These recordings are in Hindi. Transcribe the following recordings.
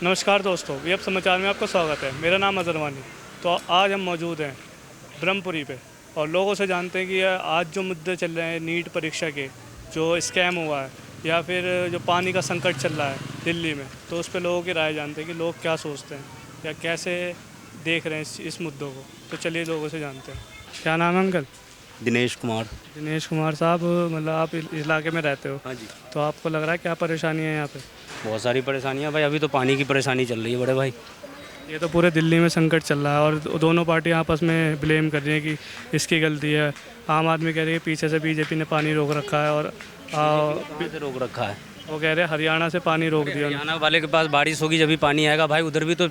नमस्कार दोस्तों, वी अब समाचार में आपका स्वागत है। मेरा नाम अज़र वानी। तो आज हम मौजूद हैं ब्रह्मपुरी पे और लोगों से जानते हैं कि ये आज जो मुद्दे चल रहे हैं नीट परीक्षा के, जो स्कैम हुआ है या फिर जो पानी का संकट चल रहा है दिल्ली में, तो उस पर लोगों की राय जानते हैं कि लोग क्या सोचते हैं या कैसे देख रहे हैं इस मुद्दों को। तो चलिए लोगों से जानते हैं। क्या नाम है अंकल? दिनेश कुमार। दिनेश कुमार साहब, मतलब आप इस इलाके में रहते हो, हाँ जी। तो आपको लग रहा है क्या परेशानी है यहाँ पे? बहुत सारी परेशानियाँ भाई, अभी तो पानी की परेशानी चल रही है बड़े भाई। ये तो पूरे दिल्ली में संकट चल रहा है और दोनों पार्टी आपस में ब्लेम कर रही है कि इसकी गलती है। आम आदमी कह रही है पीछे से बीजेपी ने पानी रोक रखा है और कहाँ से रोक रखा है? वो कह रहे हैं हरियाणा से पानी रोक दिया। हरियाणा वाले के पास बारिश होगी जब भी पानी आएगा भाई। उधर भी तो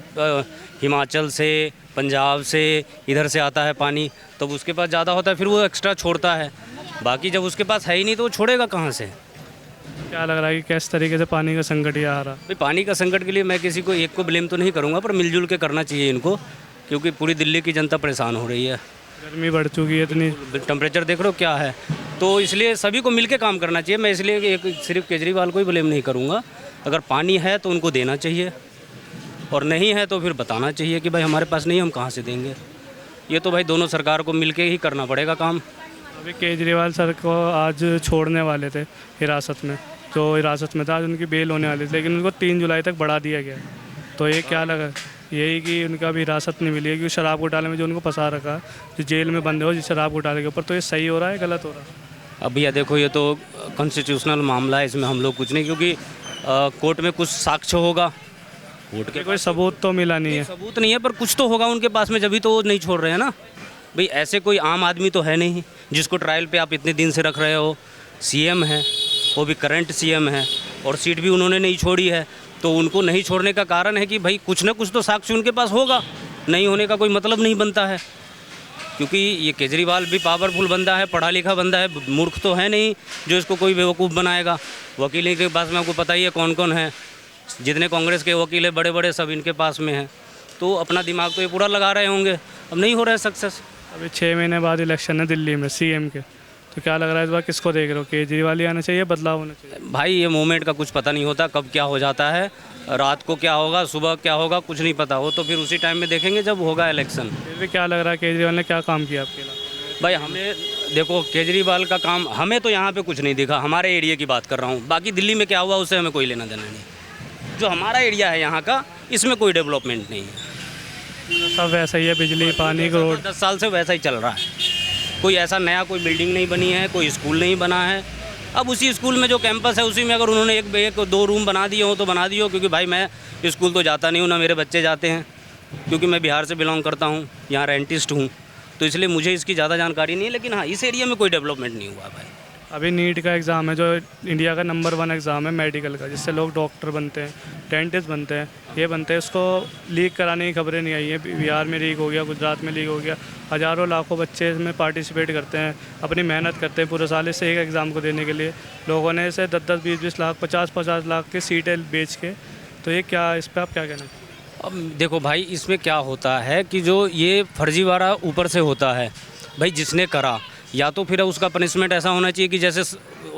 हिमाचल से, पंजाब से, इधर से आता है पानी, तो उसके पास ज़्यादा होता है, फिर वो एक्स्ट्रा छोड़ता है। बाकी जब उसके पास है ही नहीं तो वो छोड़ेगा कहाँ से? क्या लग रहा है कि किस तरीके से पानी का संकट ये आ रहा? भाई पानी का संकट के लिए मैं किसी को एक को ब्लेम तो नहीं करूँगा, पर मिलजुल के करना चाहिए इनको, क्योंकि पूरी दिल्ली की जनता परेशान हो रही है। गर्मी बढ़ चुकी है इतनी, टेम्परेचर देख लो क्या है, तो इसलिए सभी को मिलके काम करना चाहिए। मैं इसलिए एक सिर्फ केजरीवाल को ही ब्लेम नहीं करूँगा। अगर पानी है तो उनको देना चाहिए और नहीं है तो फिर बताना चाहिए कि भाई हमारे पास नहीं, हम कहाँ से देंगे। ये तो भाई दोनों सरकार को मिलके ही करना पड़ेगा काम। अभी केजरीवाल सर को आज छोड़ने वाले थे हिरासत में, जो हिरासत में था, आज उनकी बेल होने वाली थी, लेकिन उनको 3 जुलाई तक बढ़ा दिया गया। तो ये क्या लगा, यही कि उनका अभी हिरासत नहीं मिली है क्योंकि शराब घोटाले में जो उनको फंसा रखा, जो जेल में बंद हो जिस शराब घोटाले के ऊपर, तो ये सही हो रहा है गलत हो रहा है? अब भैया देखो, ये तो कॉन्स्टिट्यूशनल मामला है, इसमें हम लोग कुछ नहीं, क्योंकि कोर्ट में कुछ साक्ष्य होगा। कोर्ट के कोई सबूत तो मिला नहीं है। सबूत नहीं है, पर कुछ तो होगा उनके पास में, जभी तो वो नहीं छोड़ रहे हैं ना भाई। ऐसे कोई आम आदमी तो है नहीं जिसको ट्रायल पे आप इतने दिन से रख रहे हो। सीएम है, वो भी करंट सीएम है, और सीट भी उन्होंने नहीं छोड़ी है। तो उनको नहीं छोड़ने का कारण है कि भाई कुछ ना कुछ तो साक्ष्य उनके पास होगा। नहीं होने का कोई मतलब नहीं बनता है, क्योंकि ये केजरीवाल भी पावरफुल बंदा है, पढ़ा लिखा बंदा है, मूर्ख तो है नहीं जो इसको कोई बेवकूफ़ बनाएगा। वकील के पास में आपको पता ही है कौन कौन है, जितने कांग्रेस के वकील है बड़े बड़े सब इनके पास में हैं। तो अपना दिमाग तो ये पूरा लगा रहे होंगे, अब नहीं हो रहा है सक्सेस। अभी 6 महीने बाद इलेक्शन है दिल्ली में सीएम के, तो क्या लग रहा है इस बार किसको देख रहे हो? केजरीवाल ही आना चाहिए, बदलाव होना चाहिए? भाई ये मूवमेंट का कुछ पता नहीं होता, कब क्या हो जाता है, रात को क्या होगा, सुबह क्या होगा, कुछ नहीं पता हो। तो फिर उसी टाइम में देखेंगे जब होगा इलेक्शन। फिर भी क्या लग रहा है केजरीवाल ने क्या काम किया आपके इलाके में? भाई हमें देखो, केजरीवाल का काम हमें तो यहाँ पे कुछ नहीं दिखा। हमारे एरिया की बात कर रहा हूँ, बाकी दिल्ली में क्या हुआ उससे हमें कोई लेना देना नहीं। जो हमारा एरिया है यहाँ का, इसमें कोई डेवलपमेंट नहीं है। सब वैसा ही है, बिजली पानी रोड 10 साल से वैसा ही चल रहा है। कोई ऐसा नया कोई बिल्डिंग नहीं बनी है, कोई स्कूल नहीं बना है। अब उसी स्कूल में जो कैंपस है उसी में अगर उन्होंने एक 2 रूम बना दिए हो तो बना दिए हो, क्योंकि भाई मैं स्कूल तो जाता नहीं हूँ, ना मेरे बच्चे जाते हैं, क्योंकि मैं बिहार से बिलोंग करता हूँ, यहाँ रेंटिस्ट हूँ, तो इसलिए मुझे इसकी ज़्यादा जानकारी नहीं है। लेकिन हाँ, इस एरिया में कोई डेवलपमेंट नहीं हुआ भाई। अभी नीट का एग्ज़ाम है जो इंडिया का नंबर 1 एग्ज़ाम है मेडिकल का, जिससे लोग डॉक्टर बनते हैं, डेंटिस्ट बनते हैं, ये बनते हैं। उसको लीक कराने की खबरें नहीं आई हैं। बिहार में लीक हो गया, गुजरात में लीक हो गया। हज़ारों लाखों बच्चे इसमें पार्टिसिपेट करते हैं, अपनी मेहनत करते हैं पूरे साल इसे एक एग्ज़ाम को देने के लिए। लोगों ने इसे 10-10, 20-20 लाख, 50-50 लाख की सीटें बेच के, तो ये क्या, इस पर आप क्या कहना? अब देखो भाई, इसमें क्या होता है कि जो ये फर्जीवाड़ा ऊपर से होता है भाई, जिसने करा, या तो फिर उसका पनिशमेंट ऐसा होना चाहिए कि जैसे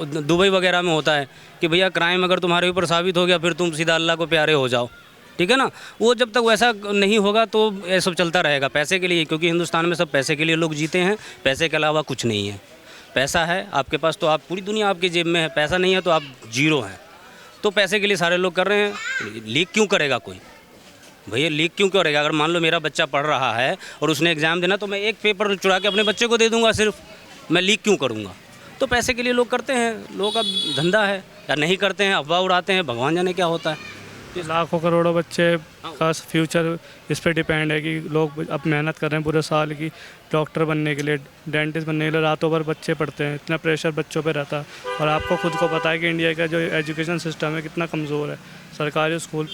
दुबई वगैरह में होता है कि भैया क्राइम अगर तुम्हारे ऊपर साबित हो गया फिर तुम सीधा अल्लाह को प्यारे हो जाओ, ठीक है ना। वो जब तक वैसा नहीं होगा तो ये सब चलता रहेगा पैसे के लिए, क्योंकि हिंदुस्तान में सब पैसे के लिए लोग जीते हैं। पैसे के अलावा कुछ नहीं है। पैसा है आपके पास तो आप, पूरी दुनिया आपकी जेब में है। पैसा नहीं है तो आप जीरो हैं। तो पैसे के लिए सारे लोग कर रहे हैं। लीक क्यों करेगा कोई? भैया लीक क्यों करेगा? अगर मान लो मेरा बच्चा पढ़ रहा है और उसने एग्ज़ाम देना, तो मैं एक पेपर चुरा के अपने बच्चे को दे दूंगा सिर्फ। मैं लीक क्यों करूंगा? तो पैसे के लिए लोग करते हैं, लोगों का धंधा है। या नहीं करते हैं, अफवाह उड़ाते हैं, भगवान जाने क्या होता है। लाखों करोड़ों बच्चे का फ्यूचर इस पे डिपेंड है कि लोग अब मेहनत कर रहे हैं पूरे साल की डॉक्टर बनने के लिए, डेंटिस्ट बनने के लिए। रातों भर बच्चे पढ़ते हैं, इतना प्रेशर बच्चों पे रहता है। और आपको खुद को पता है कि इंडिया का जो एजुकेशन सिस्टम है कितना कमज़ोर है। सरकारी स्कूल,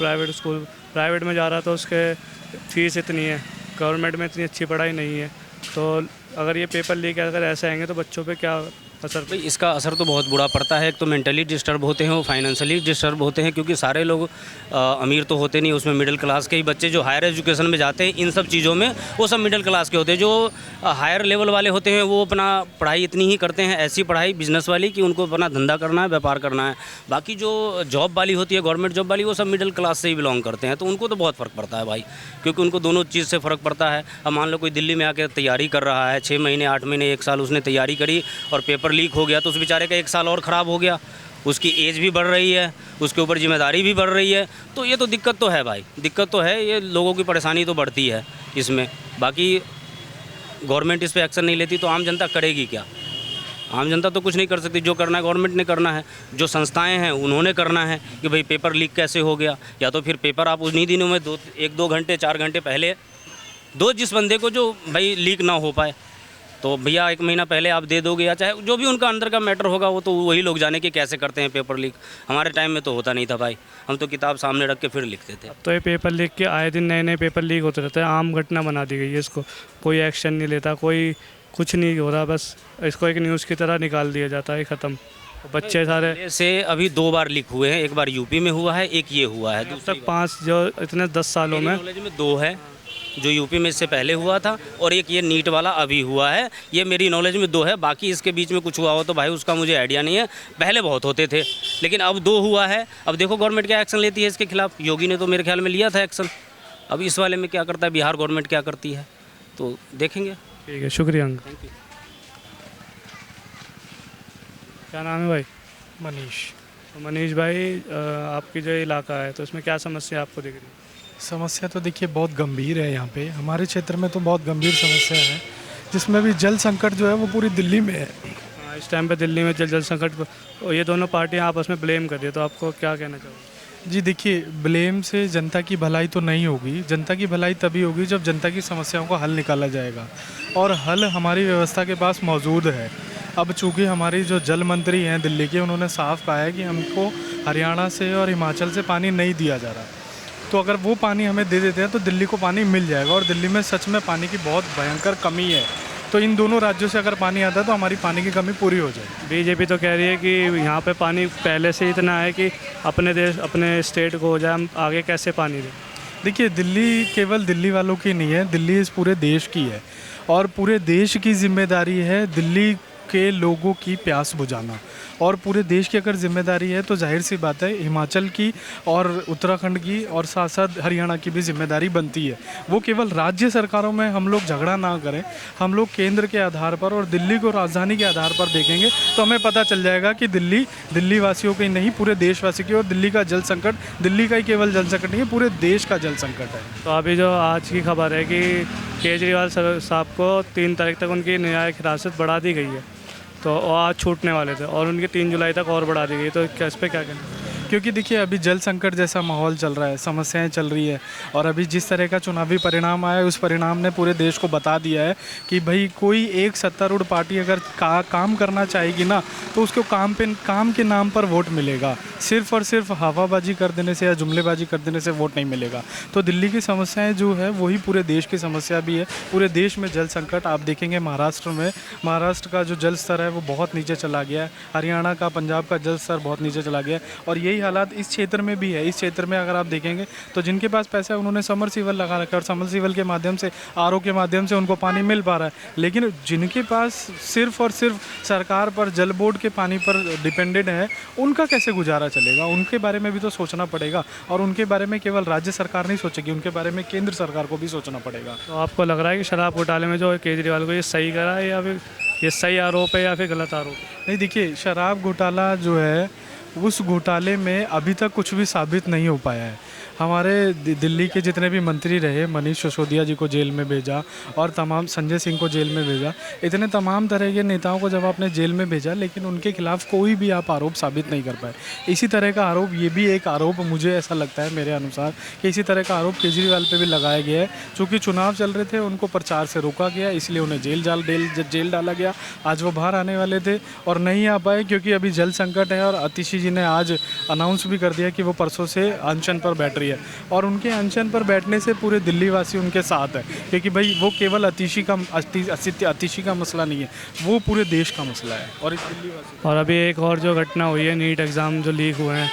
प्राइवेट में जा रहा तो उसके फ़ीस इतनी है, गवर्नमेंट में इतनी अच्छी पढ़ाई नहीं है। तो अगर ये पेपर लीक अगर ऐसे आएंगे तो बच्चों पे क्या असर? भाई इसका असर तो बहुत बुरा पड़ता है। एक तो मेंटली डिस्टर्ब होते हैं, वो फाइनेंशियली डिस्टर्ब होते हैं, क्योंकि सारे लोग अमीर तो होते नहीं, उसमें मिडिल क्लास के ही बच्चे जो हायर एजुकेशन में जाते हैं इन सब चीज़ों में, वो सब मिडिल क्लास के होते हैं। जो हायर लेवल वाले होते हैं वो अपना पढ़ाई इतनी ही करते हैं, ऐसी पढ़ाई बिजनेस वाली, कि उनको अपना धंधा करना है, व्यापार करना है। बाकी जो जॉब वाली होती है, गवर्नमेंट जॉब वाली, वो सब मिडिल क्लास से ही बिलोंग करते हैं, तो उनको तो बहुत फ़र्क पड़ता है भाई, क्योंकि उनको दोनों चीज़ से फ़र्क पड़ता है। अब मान लो कोई दिल्ली में आकर तैयारी कर रहा है, 6 महीने 8 महीने 1 साल उसने तैयारी करी और पेपर लीक हो गया, तो उस बेचारे का 1 साल और ख़राब हो गया। उसकी एज भी बढ़ रही है, उसके ऊपर जिम्मेदारी भी बढ़ रही है, तो ये तो दिक्कत तो है भाई, दिक्कत तो है। ये लोगों की परेशानी तो बढ़ती है इसमें। बाकी गवर्नमेंट इस पर एक्शन नहीं लेती तो आम जनता करेगी क्या? आम जनता तो कुछ नहीं कर सकती। जो करना है गवर्नमेंट ने करना है, जो संस्थाएं हैं उन्होंने करना है कि भाई पेपर लीक कैसे हो गया, या तो फिर पेपर आप उन्हीं दिनों में 1-2 घंटे 4 घंटे पहले दो, जिस बंदे को जो भाई लीक ना हो पाए, तो भैया 1 महीना पहले आप दे दोगे, या चाहे जो भी उनका अंदर का मैटर होगा, वो तो वही लोग जाने कि कैसे करते हैं पेपर लीक। हमारे टाइम में तो होता नहीं था भाई, हम तो किताब सामने रख के फिर लिखते थे। तो ये पेपर लीक के आए दिन नए नए पेपर लीक होते रहते हैं, आम घटना बना दी गई है इसको। कोई एक्शन नहीं लेता, कोई कुछ नहीं हो रहा, बस इसको एक न्यूज़ की तरह निकाल दिया जाता है, ख़त्म। बच्चे सारे पहले से अभी 2 बार लीक हुए हैं, एक बार यूपी में हुआ है, एक ये हुआ है। अब तक 5 जो इतने 10 सालों में नॉलेज में 2 है, जो यूपी में इससे पहले हुआ था, और एक ये नीट वाला अभी हुआ है। ये मेरी नॉलेज में 2 है, बाकी इसके बीच में कुछ हुआ हो तो भाई उसका मुझे आइडिया नहीं है। पहले बहुत होते थे, लेकिन अब 2 हुआ है। अब देखो गवर्नमेंट क्या एक्शन लेती है इसके खिलाफ। योगी ने तो मेरे ख्याल में लिया था एक्शन, अब इस वाले में क्या करता है बिहार गवर्नमेंट, क्या करती है, तो देखेंगे। ठीक है, शुक्रिया अंकल। Thank you. क्या नाम है भाई? मनीष। तो मनीष भाई, आपकी जो इलाका है तो इसमें क्या समस्या आपको दिख रही है? समस्या तो देखिए बहुत गंभीर है। यहाँ पे हमारे क्षेत्र में तो बहुत गंभीर समस्या है, जिसमें भी जल संकट जो है वो पूरी दिल्ली में है। हाँ, इस टाइम पे दिल्ली में जल संकट और ये दोनों पार्टियां आपस में ब्लेम कर रही है, तो आपको क्या कहना चाहोगे? जी देखिए, ब्लेम से जनता की भलाई तो नहीं होगी। जनता की भलाई तभी होगी जब जनता की समस्याओं का हल निकाला जाएगा, और हल हमारी व्यवस्था के पास मौजूद है। अब चूँकि हमारी जो जल मंत्री हैं दिल्ली के, उन्होंने साफ कहा है कि हमको हरियाणा से और हिमाचल से पानी नहीं दिया जा रहा, तो अगर वो पानी हमें दे देते हैं तो दिल्ली को पानी मिल जाएगा। और दिल्ली में सच में पानी की बहुत भयंकर कमी है, तो इन दोनों राज्यों से अगर पानी आता है तो हमारी पानी की कमी पूरी हो जाएगी। बीजेपी तो कह रही है कि यहाँ पे पानी पहले से इतना है कि अपने देश अपने स्टेट को हो जाए, हम आगे कैसे पानी दें? देखिए, दिल्ली केवल दिल्ली वालों की नहीं है, दिल्ली इस पूरे देश की है, और पूरे देश की जिम्मेदारी है दिल्ली के लोगों की प्यास बुझाना। और पूरे देश की अगर जिम्मेदारी है तो जाहिर सी बात है हिमाचल की और उत्तराखंड की और साथ साथ हरियाणा की भी जिम्मेदारी बनती है। वो केवल राज्य सरकारों में हम लोग झगड़ा ना करें, हम लोग केंद्र के आधार पर और दिल्ली को राजधानी के आधार पर देखेंगे तो हमें पता चल जाएगा कि दिल्ली वासियों की नहीं, पूरे देशवासी की। और दिल्ली का जल संकट दिल्ली का ही केवल जल संकट नहीं है, पूरे देश का जल संकट है। तो अभी जो आज की खबर है कि केजरीवाल साहब को 3 तारीख तक उनकी न्यायिक हिरासत बढ़ा दी गई है, तो वो आज छूटने वाले थे और उनकी 3 जुलाई तक और बढ़ा दी गई, तो क्या इस पर क्या कहना? क्योंकि देखिए, अभी जल संकट जैसा माहौल चल रहा है, समस्याएं चल रही है, और अभी जिस तरह का चुनावी परिणाम आया है उस परिणाम ने पूरे देश को बता दिया है कि भाई कोई एक सत्तारूढ़ पार्टी अगर काम करना चाहेगी ना तो उसको काम के नाम पर वोट मिलेगा। सिर्फ और सिर्फ हवाबाजी कर देने से या जुमलेबाजी कर देने से वोट नहीं मिलेगा। तो दिल्ली की समस्याएं जो है वही पूरे देश की समस्या भी है। पूरे देश में जल संकट आप देखेंगे, महाराष्ट्र का जो जल स्तर है वो बहुत नीचे चला गया है, हरियाणा का, पंजाब का जल स्तर बहुत नीचे चला गया है, और यही हालात इस क्षेत्र में भी है। इस क्षेत्र में अगर आप देखेंगे तो जिनके पास पैसा है उन्होंने समरसीबल लगा रखा है, और समरसीबल के माध्यम से, आरओ के माध्यम से उनको पानी मिल पा रहा है। लेकिन जिनके पास सिर्फ और सिर्फ सरकार पर, जल बोर्ड के पानी पर डिपेंडेंट है, उनका कैसे गुजारा चलेगा? उनके बारे में भी तो सोचना पड़ेगा, और उनके बारे में केवल राज्य सरकार नहीं सोचेगी, उनके बारे में केंद्र सरकार को भी सोचना पड़ेगा। तो आपको लग रहा है कि शराब घोटाले में जो केजरीवाल को ये सही करा है, या फिर ये सही आरोप है या फिर गलत आरोप है? नहीं, देखिए, शराब घोटाला जो है उस घोटाले में अभी तक कुछ भी साबित नहीं हो पाया है। हमारे दिल्ली के जितने भी मंत्री रहे, मनीष सिसोदिया जी को जेल में भेजा और तमाम संजय सिंह को जेल में भेजा, इतने तमाम तरह के नेताओं को जब आपने जेल में भेजा, लेकिन उनके खिलाफ कोई भी आप आरोप साबित नहीं कर पाए। इसी तरह का आरोप, ये भी एक आरोप मुझे ऐसा लगता है मेरे अनुसार कि इसी तरह का आरोप केजरीवाल पे भी लगाया गया है। चूँकि चुनाव चल रहे थे, उनको प्रचार से रोका गया, इसलिए उन्हें जेल डाला गया। आज वो बाहर आने वाले थे और नहीं आ पाए, क्योंकि अभी जल संकट है और आतिशी जी ने आज अनाउंस भी कर दिया कि वो परसों से अनशन पर बैठ रही है, और उनके अनशन पर बैठने से पूरे दिल्ली वासी उनके साथ है, क्योंकि भाई वो केवल अतिशी का मसला नहीं है, वो पूरे देश का मसला है। और इस दिल्ली वासी और अभी एक और जो घटना हुई है, नीट एग्ज़ाम जो लीक हुए हैं,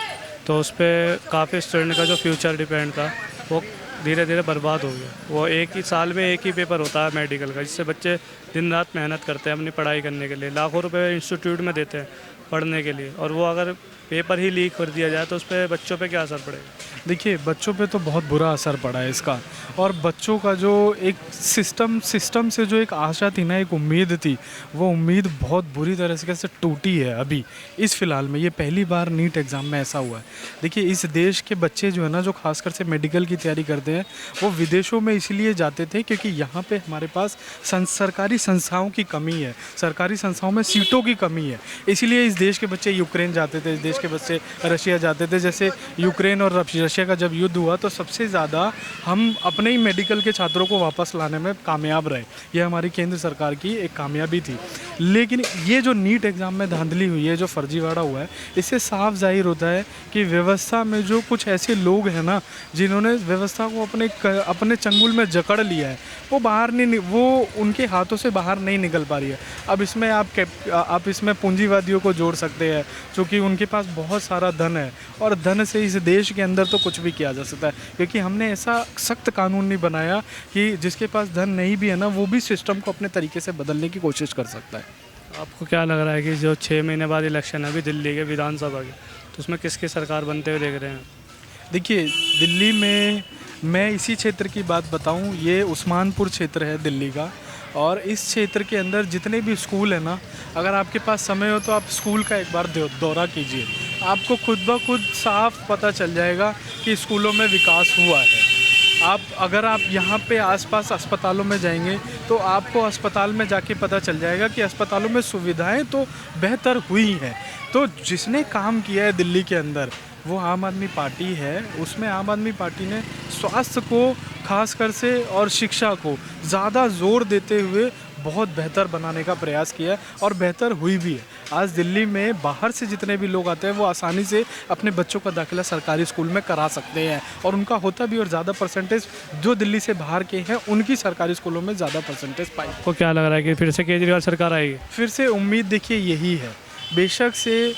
तो उस पर काफ़ी स्टूडेंट का जो फ्यूचर डिपेंड था वो धीरे धीरे बर्बाद हो गया। वो एक ही साल में एक ही पेपर होता है मेडिकल का, जिससे बच्चे दिन रात मेहनत करते हैं अपनी पढ़ाई करने के लिए, लाखों रुपए इंस्टीट्यूट में देते हैं पढ़ने के लिए, और वो अगर पेपर ही लीक कर दिया जाए तो उस पर बच्चों पे क्या असर पड़ेगा? देखिए, बच्चों पे तो बहुत बुरा असर पड़ा है इसका, और बच्चों का जो एक सिस्टम से जो एक आशा थी ना, एक उम्मीद थी, वो उम्मीद बहुत बुरी तरह से टूटी है। अभी इस फ़िलहाल में ये पहली बार नीट एग्ज़ाम में ऐसा हुआ है। देखिए, इस देश के बच्चे जो है ना, जो खासकर से मेडिकल की तैयारी करते हैं, वो विदेशों में इसलिए जाते थे क्योंकि यहाँ पे हमारे पास सरकारी संस्थाओं की कमी है, सरकारी संस्थाओं में सीटों की कमी है। इसीलिए इस देश के बच्चे यूक्रेन जाते थे, इस देश के बच्चे रशिया जाते थे। जैसे यूक्रेन और रशिया का जब युद्ध हुआ तो सबसे ज़्यादा हम अपने ही मेडिकल के छात्रों को वापस लाने में कामयाब रहे। यह हमारी केंद्र सरकार की एक कामयाबी थी। लेकिन ये जो नीट एग्ज़ाम में धांधली हुई है, जो फर्जीवाड़ा हुआ है, इससे साफ जाहिर होता है कि व्यवस्था में जो कुछ ऐसे लोग हैं ना, जिन्होंने व्यवस्था को अपने चंगुल में जकड़ लिया है, वो उनके हाथों से बाहर नहीं निकल पा रही है। अब इसमें आप इसमें पूंजीवादियों को जोड़ सकते हैं, क्योंकि उनके पास बहुत सारा धन है, और धन से इस देश के अंदर तो कुछ भी किया जा सकता है, क्योंकि हमने ऐसा सख्त कानून नहीं बनाया कि जिसके पास धन नहीं भी है ना, वो भी सिस्टम को अपने तरीके से बदलने की कोशिश कर सकता है। आपको क्या लग रहा है कि जो 6 महीने बाद इलेक्शन है अभी दिल्ली के विधानसभा के, तो उसमें किसकी सरकार बनते हुए देख रहे हैं? देखिए, दिल्ली में मैं इसी क्षेत्र की बात बताऊं, ये उस्मानपुर क्षेत्र है दिल्ली का, और इस क्षेत्र के अंदर जितने भी स्कूल हैं ना, अगर आपके पास समय हो तो आप स्कूल का एक बार दौरा कीजिए, आपको खुद ब खुद साफ पता चल जाएगा कि स्कूलों में विकास हुआ है। अगर आप यहाँ पे आसपास अस्पतालों में जाएंगे तो आपको अस्पताल में जाके पता चल जाएगा कि अस्पतालों में सुविधाएं तो बेहतर हुई हैं। तो जिसने काम किया है दिल्ली के अंदर, वो आम आदमी पार्टी है। उसमें आम आदमी पार्टी ने स्वास्थ्य को खासकर से और शिक्षा को ज़्यादा जोर देते हुए बहुत बेहतर बनाने का प्रयास किया, और बेहतर हुई भी है। आज दिल्ली में बाहर से जितने भी लोग आते हैं, वो आसानी से अपने बच्चों का दाखिला सरकारी स्कूल में करा सकते हैं, और उनका होता भी, और ज़्यादा परसेंटेज जो दिल्ली से बाहर के हैं उनकी सरकारी स्कूलों में ज़्यादा परसेंटेज पाई। आपको क्या लग रहा है कि फिर से केजरीवाल सरकार आएगी? फिर से उम्मीद देखिए यही है। बेशक से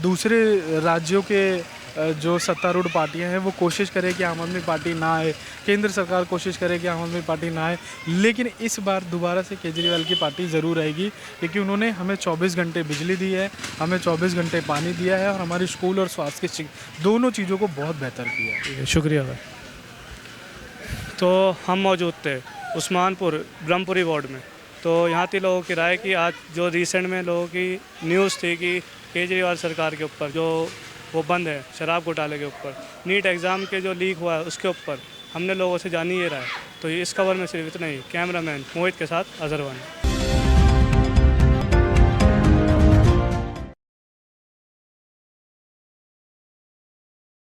दूसरे राज्यों के जो सत्तारूढ़ पार्टियां हैं वो कोशिश करें कि आम आदमी पार्टी ना आए, केंद्र सरकार कोशिश करे कि आम आदमी पार्टी ना आए, लेकिन इस बार दोबारा से केजरीवाल की पार्टी ज़रूर आएगी, क्योंकि उन्होंने हमें 24 घंटे बिजली दी है, हमें 24 घंटे पानी दिया है, और हमारी स्कूल और स्वास्थ्य की दोनों चीज़ों को बहुत बेहतर किया है। ठीक है, शुक्रिया भाई। तो हम मौजूद थे उस्मानपुर ब्रह्मपुरी वार्ड में, तो यहाँ थी लोगों की राय कि आज जो रिसेंट में लोगों की न्यूज़ थी कि केजरीवाल सरकार के ऊपर जो वो बंद है शराब घोटाले के ऊपर, नीट एग्ज़ाम के जो लीक हुआ है उसके ऊपर हमने लोगों से जानी ये राय। तो इस खबर में सिर्फ इतना ही। कैमरामैन मोहित के साथ अजहर वानी।